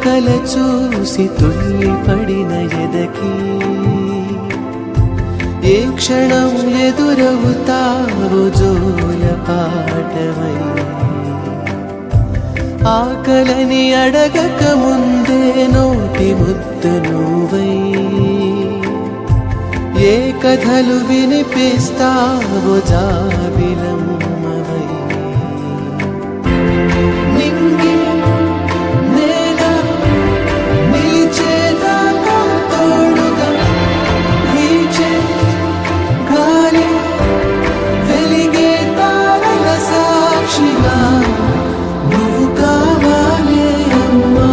కల చూసి తుళ్ళిపడిన ఎదకి ఏ క్షణం ఎదురవుతావో జోల పాటవై ఆకలని అడగక ముందే నోటి ముద్దు నువ్వై ఏ కథలు వినిపిస్తావో జాబిలమ్మవై నింగి నేల నిలిచేదాకా తోడుగా వీచే గాలి వెలిగే తారల సాక్షిగా నువ్వు కావాలే అమ్మా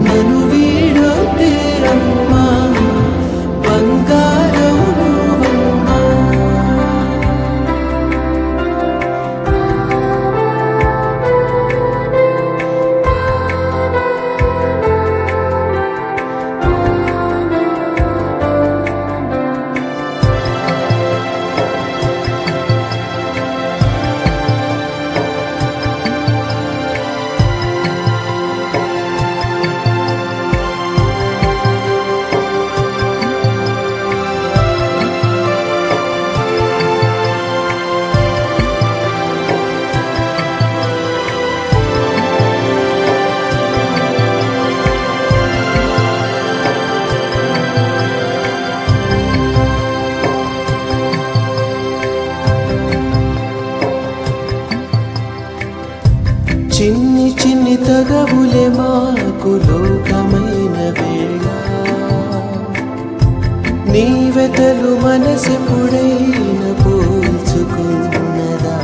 నన్ను వీడొద్దే అమ్మా బంగారం నువ్వమ్మా. చిన్ని చిన్ని తగవులే మాకు లోకమైన వేళ నీ వెతలు మనసెప్పుడైన పోల్చుకున్నదా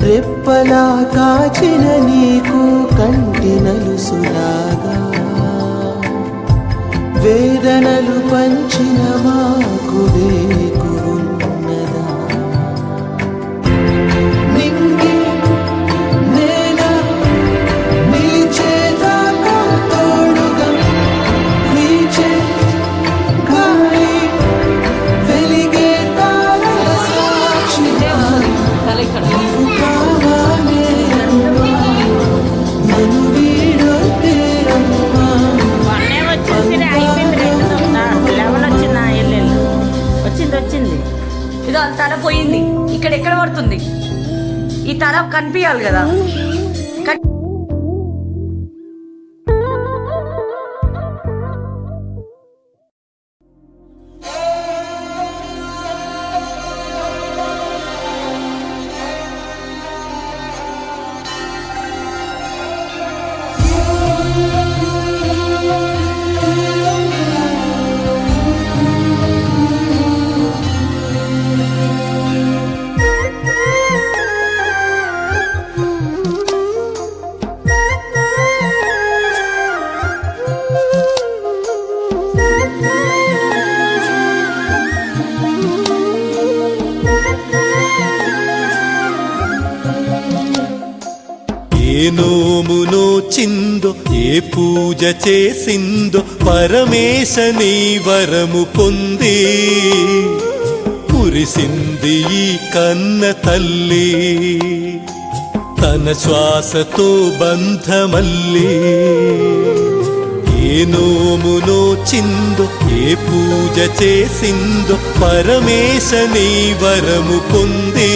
రెప్పలా కాచిన నీకు కంటి నలుసులాగా వేదనలు పంచిన మాకు వేకు ఉన్నదా నింగి నేల నిలిచేదాకా తోడుగా వీచే గాలి వెలిగే తారల సాక్షిగా నువ్వు కావాలే అమ్మా నన్ను వీడొద్దే అమ్మా. వచ్చింది ఇదో తర పోయింది. ఇక్కడ ఎక్కడ పడుతుంది ఈ తర కనిపించాలి కదా. ఏ నోము నోచిందో ఏ పూజ చేసిందో పరమేశ నీ వరము పొంది కురిసింది ఈ కన్న తల్లి తన శ్వాసతో బంధమల్లి. ఏ నోము నోచిందో ఏ పూజ చేసిందో పరమేశ నీ వరము పొంది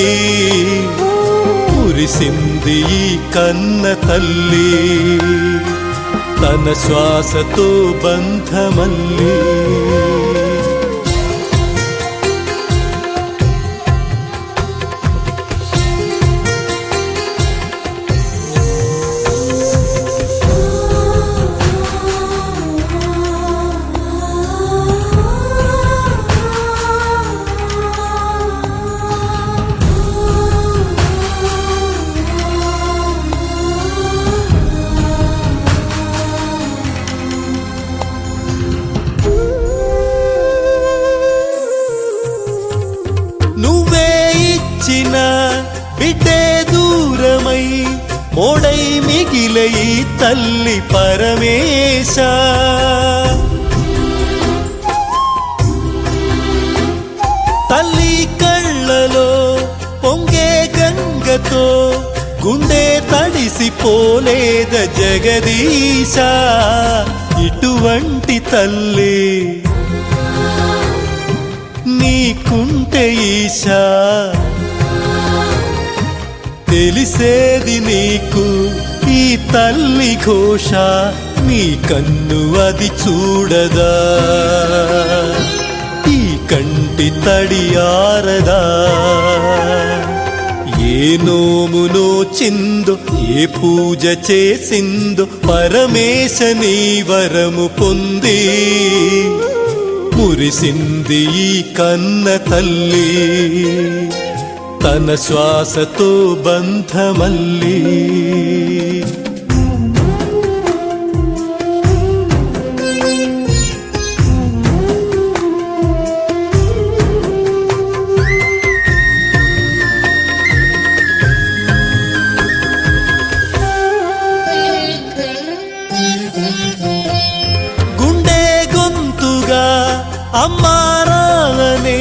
కురిసింది ఈ కన్న తల్లి తన శ్వాసతో బంధమల్లి. బిడ్డే దూరమై మోడై మిగిలే ఈ తల్లి పరమేశ. తల్లి కళ్ళలో పొంగే గంగతో గుండె తడిసి మురిసిపోలేద జగదీశ ఇటువంటి తల్లి నీకుంటే ఈశా తెలిసేది నీకు ఈ తల్లి ఘోష నీ కన్ను అది చూడదా ఈ కంటి తడి ఆరదా ఏ నోము నోచిందో ఏ పూజ చేసిందో పరమేశ నీ వరము పొంది మురిసింది ఈ కన్న తల్లి తన శ్వాసతో బంధమల్లి గుండె గొంతుగా అమ్మారానే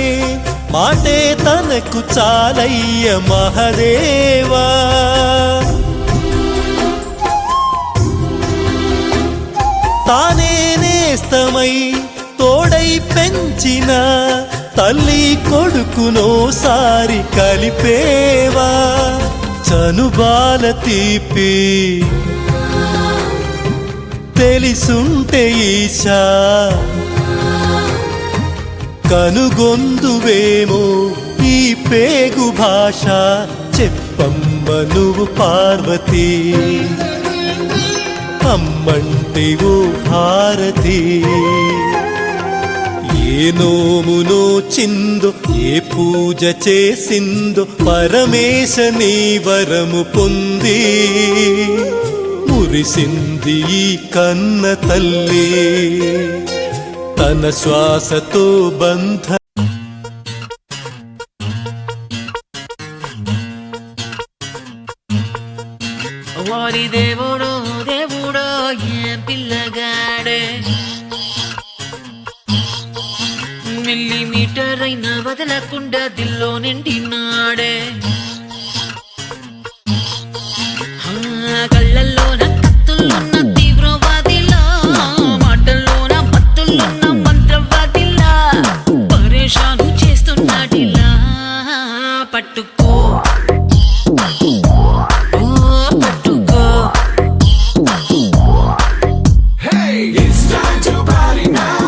మాటే తనకు చాలయ్య మహదేవా తానే నేస్తమై తోడై పెంచిన తల్లి కొడుకునోసారి కలిపేవా చనుబాల తీపి తెలిసుంటే ఈశా కనుగొందువేమో ఈ పేగు భాష చెప్పమ్మ నువ్వు పార్వతి అమ్మంటే ఓ భారతి ఏ నోము నోచిందో ఏ పూజ చేసిందో పరమేశ నీ వరము పొంది మురిసింది ఈ కన్న తల్లి తన శ్వాసతో బంధ వారి దేవుడో దేవుడో ఏం పిల్లగాడే మిల్లీమీటర్ అయినా వదలకుండా దిల్లో నిండినాడే కళ్ళల్లోన కత్తుల్లోన తీవ్రవాదిలా మాటల్లోన మత్తుల్లోన మంత్రవాదిలా పరేషాను చేస్తున్నాడిలా పట్టుకో Hey, it's time to party now.